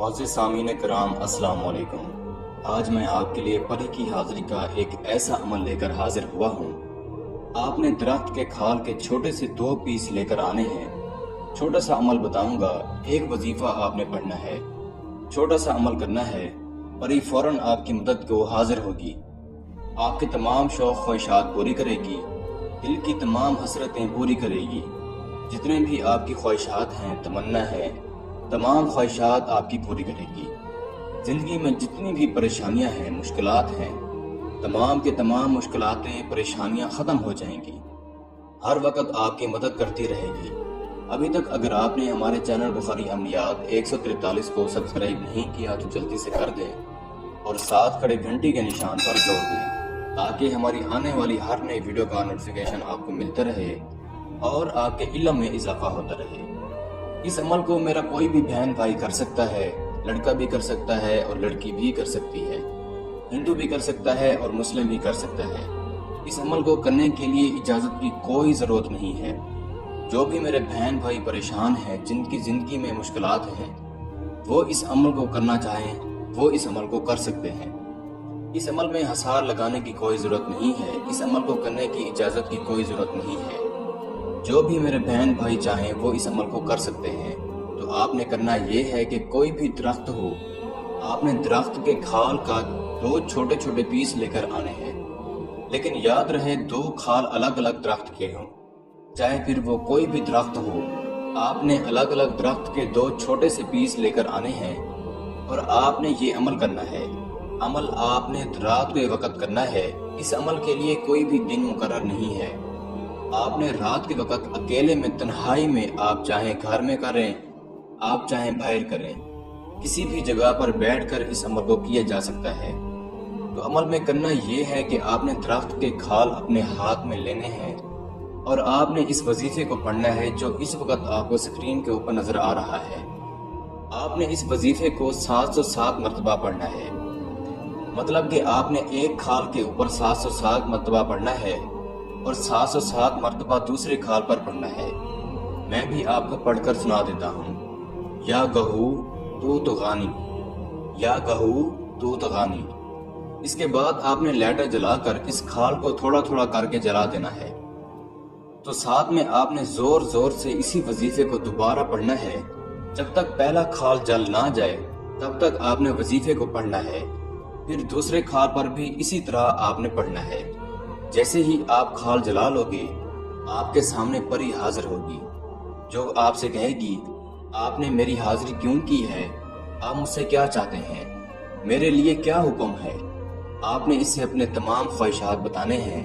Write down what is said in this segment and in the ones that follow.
معزز سامعین کرام السلام علیکم۔ آج میں آپ کے لیے پری کی حاضری کا ایک ایسا عمل لے کر حاضر ہوا ہوں۔ آپ نے درخت کے کھال کے چھوٹے سے 2 پیس لے کر آنے ہیں۔ چھوٹا سا عمل بتاؤں گا، ایک وظیفہ آپ نے پڑھنا ہے، چھوٹا سا عمل کرنا ہے، پری فوراً آپ کی مدد کو حاضر ہوگی، آپ کے تمام شوق خواہشات پوری کرے گی، دل کی تمام حسرتیں پوری کرے گی، جتنے بھی آپ کی خواہشات ہیں، تمنا ہے، تمام خواہشات آپ کی پوری کرے گی۔ زندگی میں جتنی بھی پریشانیاں ہیں، مشکلات ہیں، تمام کے تمام مشکلاتیں، پریشانیاں ختم ہو جائیں گی، ہر وقت آپ کی مدد کرتی رہے گی۔ ابھی تک اگر آپ نے ہمارے چینل بخاری عملیات 143 کو سبسکرائب نہیں کیا تو جلدی سے کر دیں اور ساتھ کھڑے گھنٹی کے نشان پر زور دیں تاکہ ہماری آنے والی ہر نئی ویڈیو کا نوٹیفیکیشن آپ کو ملتا رہے اور آپ کے علم میں اضافہ ہوتا رہے۔ اس عمل کو میرا کوئی بھی بہن بھائی کر سکتا ہے، لڑکا بھی کر سکتا ہے اور لڑکی بھی کر سکتی ہے، ہندو بھی کر سکتا ہے اور مسلم بھی کر سکتا ہے۔ اس عمل کو کرنے کے لیے اجازت کی کوئی ضرورت نہیں ہے۔ جو بھی میرے بہن بھائی پریشان ہیں، جن کی زندگی میں مشکلات ہیں، وہ اس عمل کو کرنا چاہیں وہ اس عمل کو کر سکتے ہیں۔ اس عمل میں حصار لگانے کی کوئی ضرورت نہیں ہے، اس عمل کو کرنے کی اجازت کی کوئی ضرورت نہیں ہے۔ جو بھی میرے بہن بھائی چاہیں وہ اس عمل کو کر سکتے ہیں۔ تو آپ نے کرنا یہ ہے کہ کوئی بھی درخت ہو، آپ نے درخت کے کھال کا 2 چھوٹے چھوٹے پیس لے کر آنے ہیں، لیکن یاد رہے 2 کھال الگ الگ درخت کے ہوں، چاہے پھر وہ کوئی بھی درخت ہو، آپ نے الگ الگ درخت کے 2 چھوٹے سے پیس لے کر آنے ہیں اور آپ نے یہ عمل کرنا ہے۔ عمل آپ نے رات کے وقت کرنا ہے۔ اس عمل کے لیے کوئی بھی دن مقرر نہیں ہے۔ آپ نے رات کے وقت اکیلے میں، تنہائی میں، آپ چاہیں گھر میں کریں، آپ چاہیں باہر کریں، کسی بھی جگہ پر بیٹھ کر اس عمل کو کیا جا سکتا ہے۔ تو عمل میں کرنا یہ ہے کہ آپ نے درخت کے کھال اپنے ہاتھ میں لینے ہیں اور آپ نے اس وظیفے کو پڑھنا ہے جو اس وقت آپ کو اسکرین کے اوپر نظر آ رہا ہے۔ آپ نے اس وظیفے کو 707 مرتبہ پڑھنا ہے، مطلب کہ آپ نے ایک کھال کے اوپر 707 مرتبہ پڑھنا ہے اور 707 مرتبہ دوسرے کھال پر پڑھنا ہے۔ میں بھی آپ کو پڑھ کر سنا دیتا ہوں۔ یا گہو تو تغانی، یا گہو تو تغانی۔ اس کے بعد آپ نے لائٹر جلا کر اس کھال کو تھوڑا تھوڑا کر کے جلا دینا ہے۔ تو ساتھ میں آپ نے زور زور سے اسی وظیفے کو دوبارہ پڑھنا ہے۔ جب تک پہلا کھال جل نہ جائے تب تک آپ نے وظیفے کو پڑھنا ہے۔ پھر دوسرے کھال پر بھی اسی طرح آپ نے پڑھنا ہے۔ جیسے ہی آپ کھال جلا لو گے، آپ کے سامنے پری حاضر ہوگی جو آپ سے کہے گی، آپ نے میری حاضری کیوں کی ہے؟ آپ مجھ سے کیا چاہتے ہیں؟ میرے لیے کیا حکم ہے؟ آپ نے اس سے اپنے تمام خواہشات بتانے ہیں،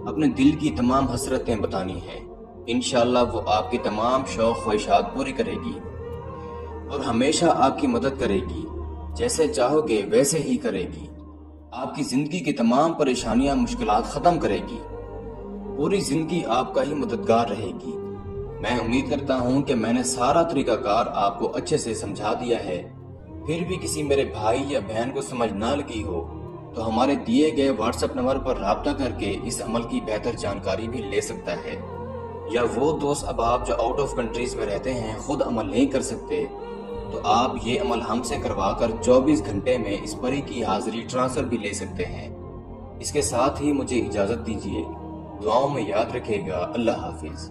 اپنے دل کی تمام حسرتیں بتانی ہیں۔ انشاءاللہ وہ آپ کی تمام شوق خواہشات پوری کرے گی اور ہمیشہ آپ کی مدد کرے گی۔ جیسے چاہو گے ویسے ہی کرے گی۔ آپ کی زندگی کی تمام پریشانیاں، مشکلات ختم کرے گی۔ پوری زندگی آپ کا ہی مددگار رہے گی۔ میں امید کرتا ہوں کہ میں نے سارا طریقہ کار آپ کو اچھے سے سمجھا دیا ہے۔ پھر بھی کسی میرے بھائی یا بہن کو سمجھ نہ لگی ہو تو ہمارے دیے گئے واٹس ایپ نمبر پر رابطہ کر کے اس عمل کی بہتر جانکاری بھی لے سکتا ہے۔ یا وہ دوست احباب جو آؤٹ آف کنٹریز میں رہتے ہیں، خود عمل نہیں کر سکتے، تو آپ یہ عمل ہم سے کروا کر 24 گھنٹے میں اس پری کی حاضری ٹرانسفر بھی لے سکتے ہیں۔ اس کے ساتھ ہی مجھے اجازت دیجیے۔ دعاؤں میں یاد رکھے گا۔ اللہ حافظ۔